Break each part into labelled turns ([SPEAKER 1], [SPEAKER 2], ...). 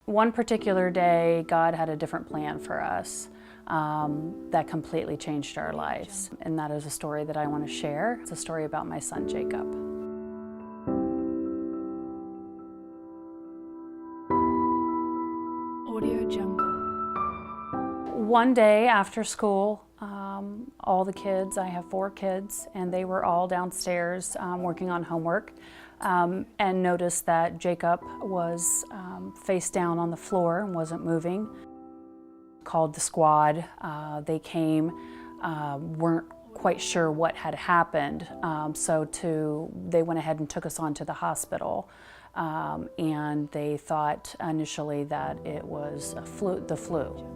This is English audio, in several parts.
[SPEAKER 1] One particular day, God had a different plan for us that completely changed our lives. And that is a story that I want to share. It's a story about my son, Jacob.
[SPEAKER 2] Audio Jungle.
[SPEAKER 1] One day after school, all the kids, I have 4 kids, and they were all downstairs working on homework, and noticed that Jacob was face down on the floor and wasn't moving. Called the squad. They came, weren't quite sure what had happened, they went ahead and took us on to the hospital, and they thought initially that it was the flu.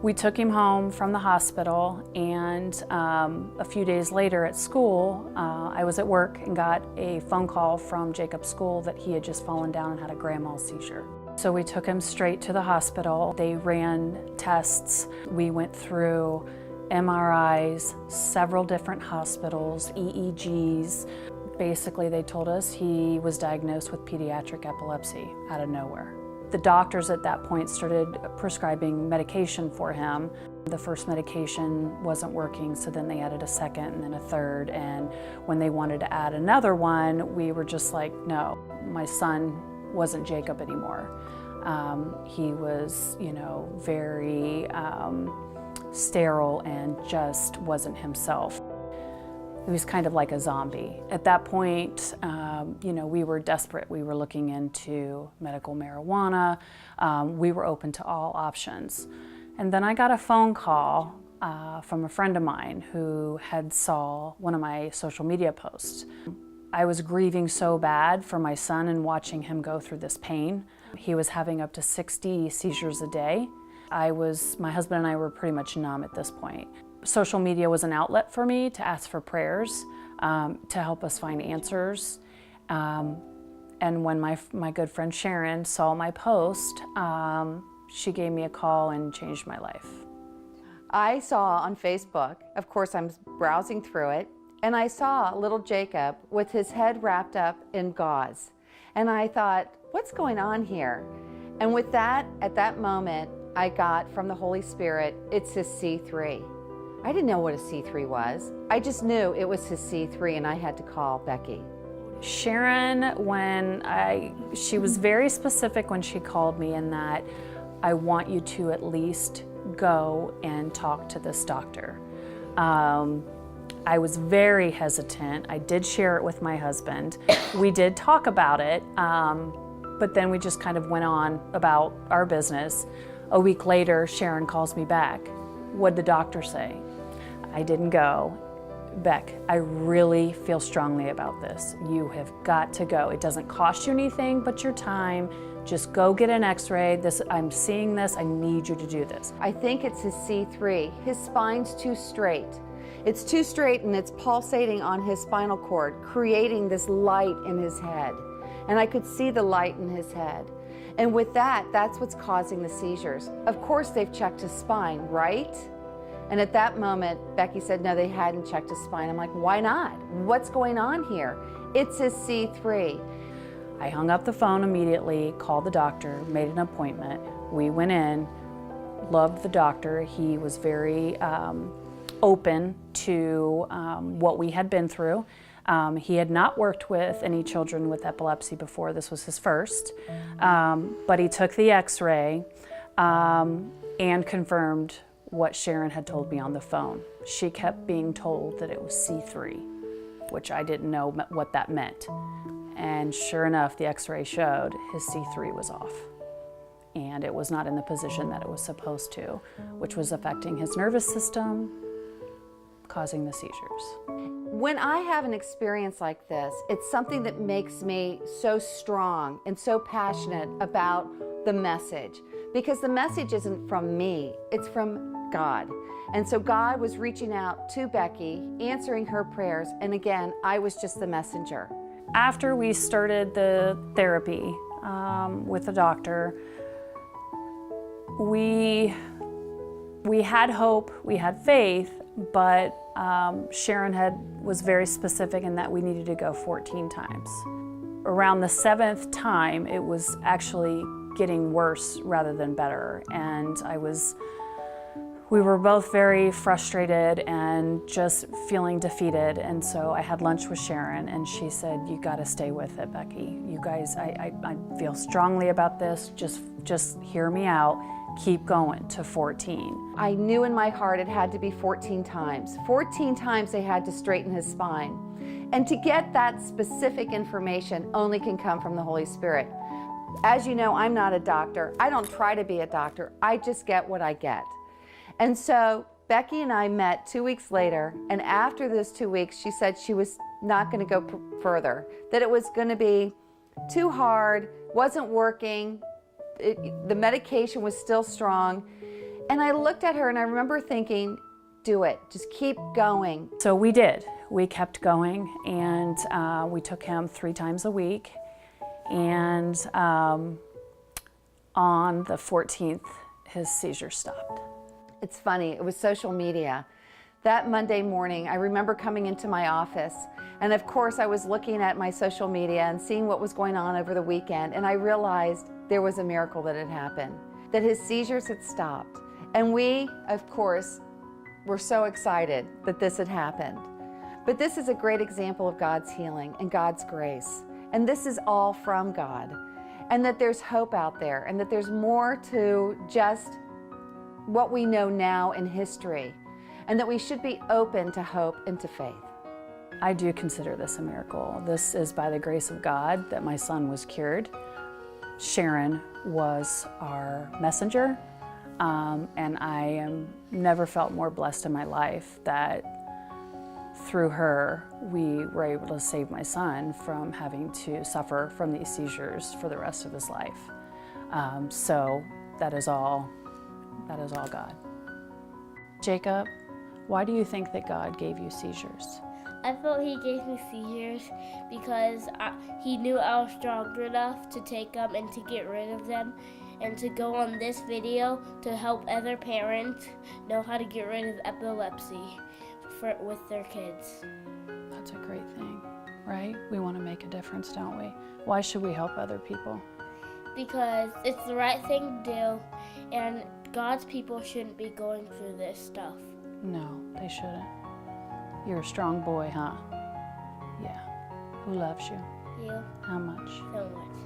[SPEAKER 1] We took him home from the hospital, and a few days later at school, I was at work and got a phone call from Jacob's school that he had just fallen down and had a grand mal seizure. So we took him straight to the hospital. They ran tests. We went through MRIs, several different hospitals, EEGs. Basically, they told us he was diagnosed with pediatric epilepsy out of nowhere. The doctors at that point started prescribing medication for him. The first medication wasn't working, so then they added a second and then a third. And when they wanted to add another one, we were just like, no, my son wasn't Jacob anymore. He was, very sterile and just wasn't himself. He was kind of like a zombie. At that point, we were desperate. We were looking into medical marijuana. We were open to all options. And then I got a phone call from a friend of mine who had saw one of my social media posts. I was grieving so bad for my son and watching him go through this pain. He was having up to 60 seizures a day. My husband and I were pretty much numb at this point. Social media was an outlet for me to ask for prayers, to help us find answers. And when my good friend Sharon saw my post, she gave me a call and changed my life.
[SPEAKER 3] I saw on Facebook, of course I'm browsing through it, and I saw little Jacob with his head wrapped up in gauze. And I thought, what's going on here? And with that, at that moment, I got from the Holy Spirit, it's his C3. I didn't know what a C3 was. I just knew it was his C3, and I had to call Becky.
[SPEAKER 1] Sharon, she was very specific when she called me in that I want you to at least go and talk to this doctor. I was very hesitant. I did share it with my husband. We did talk about it, but then we just kind of went on about our business. A week later, Sharon calls me back. What'd the doctor say? I didn't go. Beck, I really feel strongly about this. You have got to go. It doesn't cost you anything but your time. Just go get an x-ray. I'm seeing this. I need you to do this.
[SPEAKER 3] I think it's his C3. His spine's too straight. It's too straight, and it's pulsating on his spinal cord, creating this light in his head. And I could see the light in his head. And with that, that's what's causing the seizures. Of course, they've checked his spine, right? And at that moment, Becky said, no, they hadn't checked his spine. I'm like, why not? What's going on here? It's his C3.
[SPEAKER 1] I hung up the phone immediately, called the doctor, made an appointment. We went in, loved the doctor. He was very open to what we had been through. He had not worked with any children with epilepsy before. This was his first. But he took the x-ray and confirmed what Sharon had told me on the phone. She kept being told that it was C3, which I didn't know what that meant. And sure enough, the x-ray showed his C3 was off. And it was not in the position that it was supposed to, which was affecting his nervous system, causing the seizures.
[SPEAKER 3] When I have an experience like this, it's something that makes me so strong and so passionate about the message, because the message isn't from me, it's from God. And so God was reaching out to Becky, answering her prayers, and again, I was just the messenger.
[SPEAKER 1] After we started the therapy with the doctor, we had hope, we had faith, but Sharon was very specific in that we needed to go 14 times. Around the 7th time, it was actually getting worse rather than better. And we were both very frustrated and just feeling defeated. And so I had lunch with Sharon, and she said, "You got to stay with it, Becky. You guys, I feel strongly about this. Just hear me out. Keep going to 14."
[SPEAKER 3] I knew in my heart it had to be 14 times. 14 times they had to straighten his spine. And to get that specific information only can come from the Holy Spirit. As you know, I'm not a doctor. I don't try to be a doctor. I just get what I get. And so Becky and I met 2 weeks later, and after those 2 weeks, she said she was not going to go further, that it was going to be too hard, wasn't working, the medication was still strong. And I looked at her and I remember thinking, do it, just keep going.
[SPEAKER 1] So we did. We kept going, and we took him 3 times a week. And on the 14th, his seizure stopped.
[SPEAKER 3] It's funny, it was social media. That Monday morning, I remember coming into my office, and of course I was looking at my social media and seeing what was going on over the weekend, and I realized there was a miracle that had happened, that his seizures had stopped. And we, of course, were so excited that this had happened. But this is a great example of God's healing and God's grace. And this is all from God. And that there's hope out there, and that there's more to just what we know now in history, and that we should be open to hope and to faith.
[SPEAKER 1] I do consider this a miracle. This is by the grace of God that my son was cured. Sharon was our messenger, and I never felt more blessed in my life that through her we were able to save my son from having to suffer from these seizures for the rest of his life. So that is all God. Jacob, why do you think that God gave you seizures?
[SPEAKER 2] I felt he gave me seizures because he knew I was strong enough to take them and to get rid of them, and to go on this video to help other parents know how to get rid of epilepsy with their kids.
[SPEAKER 1] That's a great thing, right? We want to make a difference, don't we? Why should we help other people?
[SPEAKER 2] Because it's the right thing to do, and God's people shouldn't be going through this stuff.
[SPEAKER 1] No, they shouldn't. You're a strong boy, huh? Yeah. Who loves you?
[SPEAKER 2] You
[SPEAKER 1] How much?
[SPEAKER 2] so much.